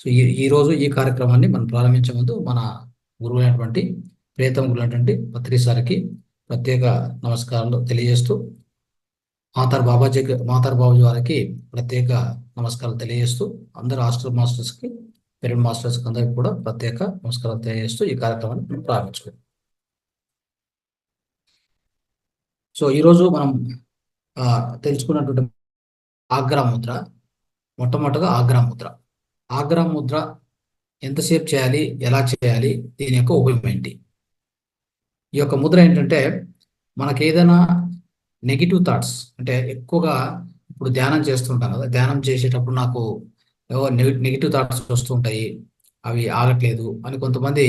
So ఈ రోజు ఈ కార్యక్రమాన్ని మనం ప్రారంభించే ముందు మన గురువు అయినటువంటి ప్రియతమ గురువు అయినటువంటి పత్రి సార్కి ప్రత్యేక నమస్కారాలు తెలియజేస్తూ మాతార్ బాబుజీ వారికి ప్రత్యేక నమస్కారాలు తెలియజేస్తూ అందరు హాస్టల్ మాస్టర్స్కి పిరమిడ్ మాస్టర్స్కి అందరికి కూడా ప్రత్యేక నమస్కారాలు తెలియజేస్తూ ఈ కార్యక్రమాన్ని మనం ప్రారంభించుకుందాం. సో ఈరోజు మనం తెలుసుకున్నటువంటి ఆగ్రా ముద్ర, మొట్టమొదటిగా ఆగ్రా ముద్ర. ఆగ్రా ముద్ర ఎంతసేపు చేయాలి, ఎలా చేయాలి, దీని యొక్క ఉపయోగం ఏంటి? ఈ యొక్క ముద్ర ఏంటంటే మనకి ఏదైనా నెగిటివ్ థాట్స్ అంటే ఎక్కువగా ఇప్పుడు ధ్యానం చేస్తుంటాం కదా, ధ్యానం చేసేటప్పుడు నాకు ఏవో నెగిటివ్ థాట్స్ వస్తుంటాయి, అవి ఆగట్లేదు అని కొంతమంది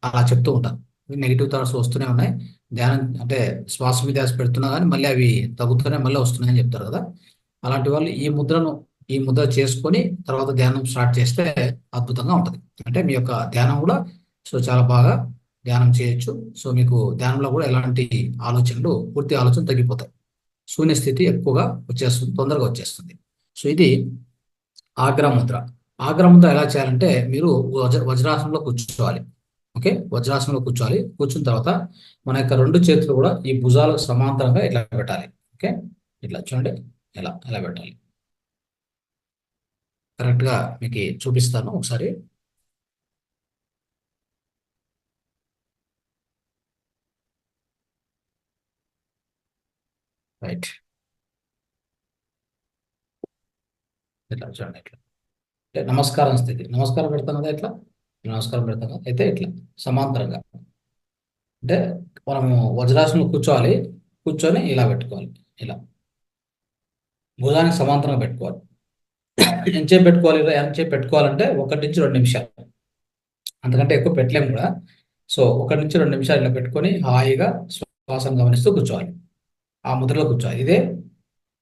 అలా చెప్తూ ఉంటారు. నెగిటివ్ థాట్స్ వస్తూనే ఉన్నాయి, ధ్యానం అంటే శ్వాస మీద ధ్యాస పెడుతున్నా కానీ మళ్ళీ అవి తగ్గుతూనే మళ్ళీ వస్తున్నాయని చెప్తారు కదా. అలాంటి వాళ్ళు ఈ ముద్ర చేసుకొని తర్వాత ధ్యానం స్టార్ట్ చేస్తే అద్భుతంగా ఉంటుంది. అంటే మీ యొక్క ధ్యానం కూడా చాలా బాగా ధ్యానం చేయొచ్చు. సో మీకు ధ్యానంలో కూడా ఎలాంటి పూర్తి ఆలోచన తగ్గిపోతాయి, శూన్య స్థితి ఎక్కువగా వచ్చేస్తుంది, తొందరగా వచ్చేస్తుంది. సో ఇది ఆగ్రా ముద్ర. ఆగ్రా ముద్ర ఎలా చేయాలంటే మీరు వజ్రాసనంలో కూర్చోవాలి. ఓకే, వజ్రాసనంలో కూర్చోవాలి. కూర్చున్న తర్వాత మన యొక్క రెండు చేతులు కూడా ఈ భుజాలకు సమాంతరంగా ఇట్లా పెట్టాలి. ఓకే, ఇట్లా చూడండి, ఎలా పెట్టాలి కరెక్ట్గా మీకు చూపిస్తాను ఒకసారి. రైట్, ఇట్లా చూడండి, ఇట్లా అంటే నమస్కారం స్థితి. నమస్కారం పెడతాం కదా, ఇట్లా నమస్కారం పెడతాం కదా, అయితే ఇట్లా సమాంతరంగా అంటే మనము వజ్రాసనంలో కూర్చోవాలి. కూర్చొని ఇలా పెట్టుకోవాలి, ఇలా భుజానికి సమాంతరంగా పెట్టుకోవాలి. ఎంతసేపు పెట్టుకోవాలంటే 1 నుంచి 2 నిమిషాలు, అంతకంటే ఎక్కువ పెట్టలేము కూడా. సో 1 నుంచి 2 నిమిషాలు ఇలా పెట్టుకొని హాయిగా శ్వాసను గమనిస్తూ కూర్చోవాలి. ఆ ముద్రలో కూర్చోవాలి. ఇదే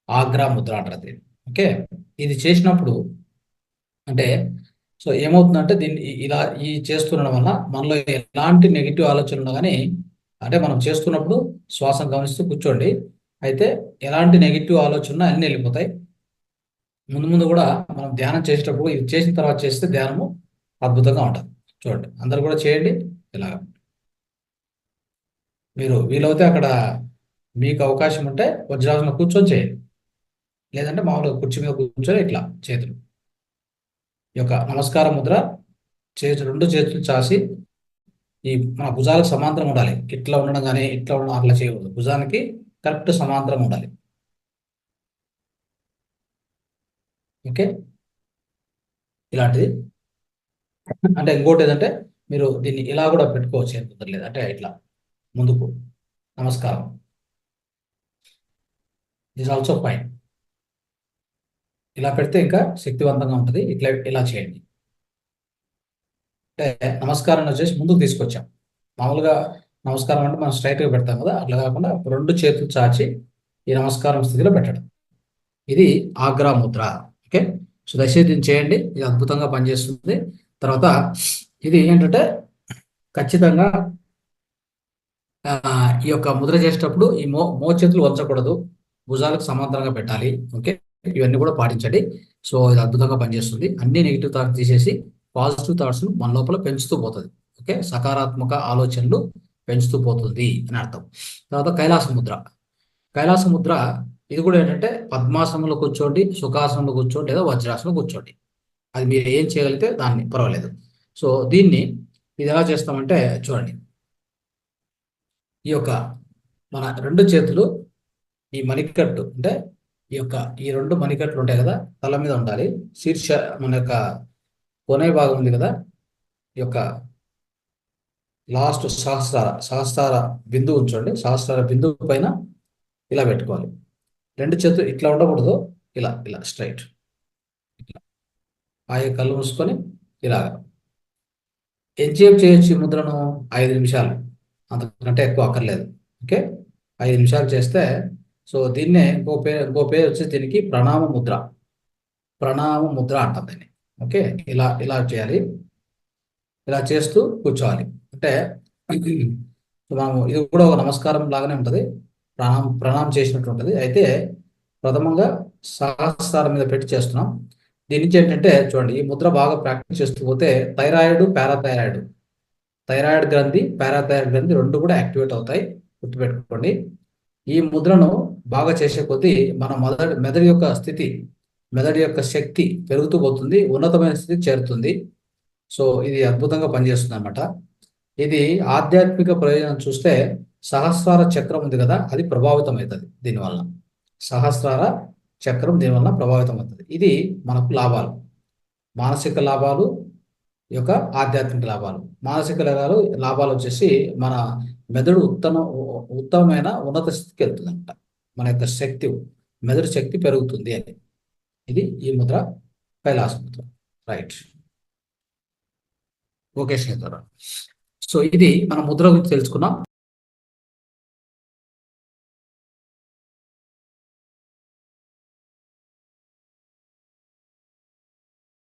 ఆగ్రా ముద్ర అంటారు. ఓకే, ఇది చేసినప్పుడు అంటే సో ఏమవుతుందంటే దీన్ని ఇలా చేస్తుండడం వల్ల మనలో ఎలాంటి నెగిటివ్ ఆలోచనలు ఉన్నా కానీ, అంటే మనం చేస్తున్నప్పుడు శ్వాసను గమనిస్తూ కూర్చోండి, అయితే ఎలాంటి నెగిటివ్ ఆలోచన అన్నీ వెళ్ళిపోతాయి. ముందు కూడా మనం ధ్యానం చేసేటప్పుడు ఇది చేసిన తర్వాత చేస్తే ధ్యానము అద్భుతంగా ఉంటుంది. చూడండి, అందరు కూడా చేయండి. ఇలాగా మీరు వీలవుతే అక్కడ మీకు అవకాశం ఉంటే వజ్రాసనంలో కూర్చొని చేయండి, లేదంటే మామూలుగా కుర్చీ మీద కూర్చొని ఇట్లా చేతులు ఈ యొక్క నమస్కార ముద్ర రెండు చేతులు చాసి ఈ మన భుజాలకు సమాంతరం ఉండాలి. ఇట్లా ఉండడం కానీ ఇట్లా ఉండడం అట్లా చేయకూడదు, భుజానికి కరెక్ట్ సమాంతరం ఉండాలి. ఓకే, ఇలాంటిది. అంటే ఇంకోటి ఏదంటే మీరు దీన్ని ఇలా కూడా పెట్టుకోవచ్చు, ఏం కుదరలేదు అంటే ఇట్లా ముందుకు నమస్కారం, దిస్ ఆల్సో ఫైన్. ఇలా పెడితే ఇంకా శక్తివంతంగా ఉంటుంది. ఇలా చేయండి. అంటే నమస్కారం వచ్చేసి ముందుకు తీసుకొచ్చాం. మామూలుగా నమస్కారం అంటే మనం స్ట్రైట్గా పెడతాం కదా, అట్లా కాకుండా 2 చేతులు చాచి ఈ నమస్కారం స్థితిలో పెట్టడం. ఇది ఆగ్రా ముద్ర. ఓకే, సో దయచేసి దీన్ని చేయండి, ఇది అద్భుతంగా పనిచేస్తుంది. తర్వాత ఇది ఏంటంటే ఖచ్చితంగా ఈ యొక్క ముద్ర చేసేటప్పుడు ఈ చేతులు వంచకూడదు, భుజాలకు సమాంతరంగా పెట్టాలి. ఓకే, ఇవన్నీ కూడా పాటించండి. సో ఇది అద్భుతంగా పనిచేస్తుంది. అన్ని నెగిటివ్ థాట్స్ తీసేసి పాజిటివ్ థాట్స్ మన లోపల పెంచుతూ పోతుంది. ఓకే, సకారాత్మక ఆలోచనలు పెంచుతూ పోతుంది అని అర్థం. తర్వాత కైలాస ముద్ర ఇది కూడా ఏంటంటే పద్మాసనంలో కూర్చోండి, సుఖాసనంలో కూర్చోండి, లేదా వజ్రాసనంలో కూర్చోండి, అది మీరు ఏం చేయగలిగితే దాన్ని పర్వాలేదు. సో ఇది ఎలా చేస్తామంటే చూడండి, ఈ యొక్క మన 2 చేతులు ఈ మణికట్టు అంటే ఈ 2 మణికట్లు ఉంటాయి కదా, తల మీద ఉండాలి. మన యొక్క కొనే భాగం ఉంది కదా, ఈ యొక్క లాస్ట్ సహస్రార బిందువు ఉంచండి. సహస్రార బిందువు పైన ఇలా పెట్టుకోవాలి. 2 చేతులు ఇట్లా ఉండకూడదు, ఇలా స్ట్రైట్. కళ్ళు మూసుకొని ఇలాగా ఎంతసేపు చేయొచ్చు ఈ ముద్రను? 5 నిమిషాలు, అంతకంటే ఎక్కువ అక్కర్లేదు. ఓకే, 5 నిమిషాలు చేస్తే సో దీన్నే ఇంకో పేరు వచ్చి దీనికి ప్రణామ ముద్ర అంటాం దీన్ని. ఓకే, ఇలా చేయాలి, ఇలా చేస్తూ కూర్చోవాలి. అంటే మనము ఇది కూడా ఒక నమస్కారం లాగానే ఉంటుంది, ప్రణామం చేసినట్టు ఉంటుంది. అయితే ప్రథమంగా సహస్రారం మీద పెట్టి చేస్తున్నాం, దీని నుంచి ఏంటంటే చూడండి, ఈ ముద్ర బాగా ప్రాక్టీస్ చేస్తూ పోతే థైరాయిడ్, పారాథైరాయిడ్, థైరాయిడ్ గ్రంథి, పారాథైరాయిడ్ గ్రంథి రెండు కూడా యాక్టివేట్ అవుతాయి. గుర్తుపెట్టుకోండి. ఈ ముద్రను బాగా చేసే కొద్దీ మన మెదడు యొక్క స్థితి, మెదడు యొక్క శక్తి పెరుగుతూ పోతుంది, ఉన్నతమైన స్థితికి చేరుతుంది. సో ఇది అద్భుతంగా పనిచేస్తుంది అన్నమాట. ఇది ఆధ్యాత్మిక ప్రయోజనం చూస్తే సహస్రార చక్రం ఉంది కదా, అది ప్రభావితం అవుతుంది దీనివల్ల. సహస్రార చక్రం దీనివల్ల ప్రభావితం అవుతుంది. ఇది మనకు లాభాలు, మానసిక లాభాలు, ఈ యొక్క ఆధ్యాత్మిక లాభాలు. మానసిక లాభాలు వచ్చేసి మన మెదడు ఉత్తమమైన ఉన్నత స్థితికి వెళ్తుంది అనమాట. మన యొక్క శక్తి, మెదడు శక్తి పెరుగుతుంది అని. ఇది ఈ ముద్ర కైలాస ముద్ర. రైట్. ఓకే స్నేహితులారా, సో ఇది మన ముద్ర గురించి తెలుసుకున్నాం.